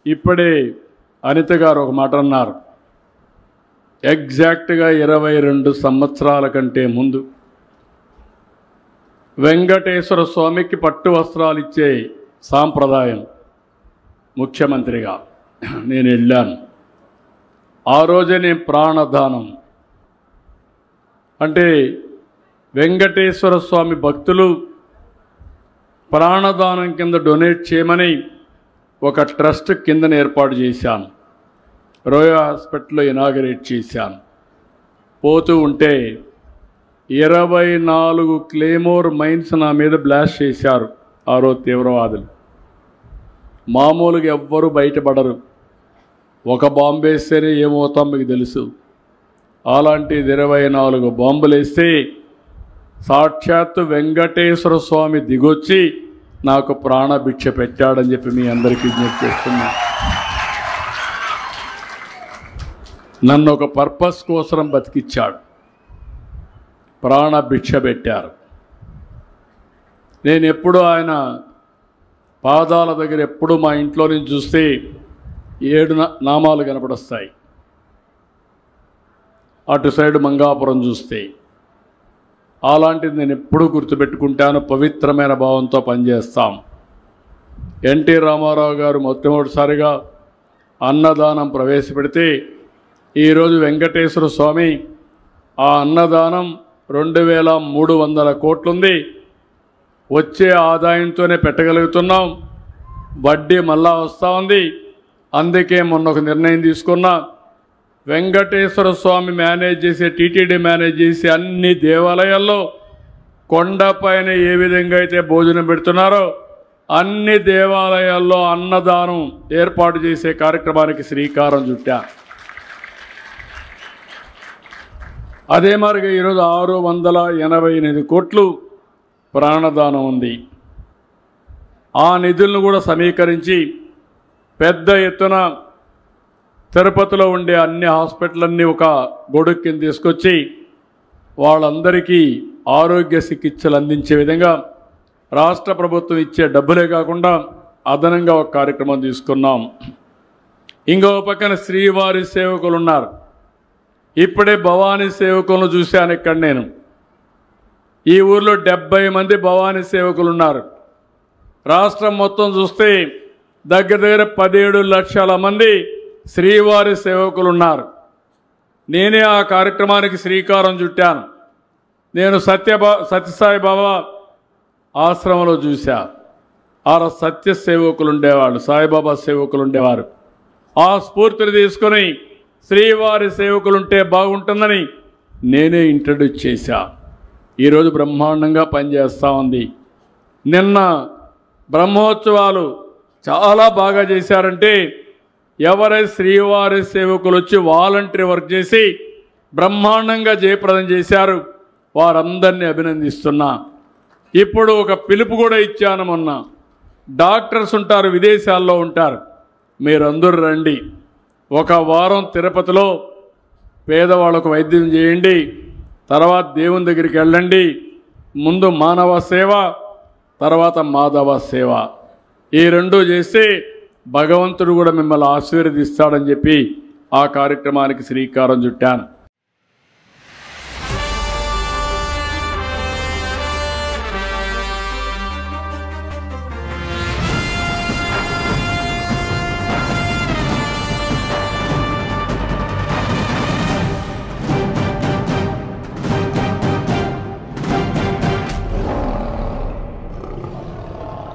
ఇప్పుడే అనిత గారు ఒక మాట అన్నారు. ఎగ్జాక్ట్గా 22 సంవత్సరాల కంటే ముందు వెంకటేశ్వర స్వామికి పట్టు వస్త్రాలు ఇచ్చే సాంప్రదాయం ముఖ్యమంత్రిగా నేను వెళ్ళాను. ఆ రోజే నేను ప్రాణదానం అంటే వెంకటేశ్వర స్వామి భక్తులు ప్రాణదానం కింద డొనేట్ చేయమని ఒక ట్రస్ట్ కిందన ఏర్పాటు చేశాను. రోయల్ హాస్పిటల్లో ఇనాగరేట్ చేశాను. పోతూ ఉంటే 24 క్లేమోర్ మైన్స్ నా మీద బ్లాస్ట్ చేశారు ఆ రోజు తీవ్రవాదులు. మామూలుగా ఎవ్వరూ బయటపడరు. ఒక బాంబు వేస్తేనే ఏమవుతాం మీకు తెలుసు. అలాంటిది 24 బాంబులు వేస్తే సాక్షాత్తు వెంకటేశ్వర స్వామి దిగొచ్చి నాకు ప్రాణభిక్ష పెట్టాడని చెప్పి మీ అందరికీ విజ్ఞప్తి చేస్తున్నా. నన్ను ఒక పర్పస్ కోసం బతికిచ్చాడు, ప్రాణభిక్ష పెట్టారు. నేను ఎప్పుడు ఆయన పాదాల దగ్గర ఎప్పుడు మా ఇంట్లో నుంచి చూస్తే 7 నామాలు కనపడొస్తాయి. అటు సైడ్ మంగాపురం చూస్తే అలాంటిది నేను ఎప్పుడూ గుర్తుపెట్టుకుంటాను. పవిత్రమైన భావంతో పనిచేస్తాం. ఎన్టీ రామారావు గారు మొట్టమొదటిసారిగా అన్నదానం ప్రవేశపెడితే ఈరోజు వెంకటేశ్వర స్వామి ఆ అన్నదానం 2300 కోట్లుంది. వచ్చే ఆదాయంతోనే పెట్టగలుగుతున్నాం. వడ్డీ మళ్ళా వస్తూ ఉంది. అందుకే మొన్న ఒక నిర్ణయం తీసుకున్నా. వెంకటేశ్వర స్వామి మేనేజ్ చేసే టీటీడీ మేనేజ్ చేసే అన్ని దేవాలయాల్లో కొండపైన ఏ విధంగా అయితే భోజనం పెడుతున్నారో అన్ని దేవాలయాల్లో అన్నదానం ఏర్పాటు చేసే కార్యక్రమానికి శ్రీకారం చుట్టా. అదే మరిగా ఈరోజు 688 కోట్లు ప్రాణదానం ఉంది. ఆ నిధులను కూడా సమీకరించి పెద్ద ఎత్తున తిరుపతిలో ఉండే అన్ని హాస్పిటల్లన్నీ ఒక గొడుగు కింద తీసుకొచ్చి వాళ్ళందరికీ ఆరోగ్య చికిత్సలు అందించే విధంగా రాష్ట్ర ప్రభుత్వం ఇచ్చే డబ్బులే కాకుండా అదనంగా ఒక కార్యక్రమం తీసుకున్నాం. ఇంకో పక్కన శ్రీవారి సేవకులు ఉన్నారు. ఇప్పుడే భవానీ సేవకులను చూశాను ఇక్కడ నేను. ఈ ఊర్లో 70 మంది భవానీ సేవకులు ఉన్నారు. రాష్ట్రం మొత్తం చూస్తే దగ్గర 17 లక్షల మంది శ్రీవారి సేవకులు ఉన్నారు. నేనే ఆ కార్యక్రమానికి శ్రీకారం చుట్టాను. నేను సత్యసాయి బాబా ఆశ్రమంలో చూశా. ఆ సత్య సేవకులు ఉండేవాళ్ళు, సాయిబాబా సేవకులు ఉండేవారు. ఆ స్ఫూర్తిని తీసుకొని శ్రీవారి సేవకులుంటే బాగుంటుందని నేనే ఇంట్రడ్యూస్ చేశా. ఈరోజు బ్రహ్మాండంగా పనిచేస్తూ ఉంది. నిన్న బ్రహ్మోత్సవాలు చాలా బాగా చేశారంటే ఎవరైతే శ్రీవారి సేవకులు వచ్చి వాలంటరీ వర్క్ చేసి బ్రహ్మాండంగా జయప్రదం చేశారు. వారందరినీ అభినందిస్తున్నా. ఇప్పుడు ఒక పిలుపు కూడా ఇచ్చాను. మొన్న డాక్టర్స్ ఉంటారు, విదేశాల్లో ఉంటారు, మీరందరూ రండి. ఒక వారం తిరుపతిలో పేదవాళ్ళకు వైద్యం చేయండి. తర్వాత దేవుని దగ్గరికి వెళ్ళండి. ముందు మానవ సేవ, తర్వాత మాధవ సేవ. ఈ రెండు చేస్తే భగవంతుడు కూడా మిమ్మల్ని ఆశీర్వదిస్తాడని చెప్పి ఆ కార్యక్రమానికి శ్రీకారం చుట్టాను.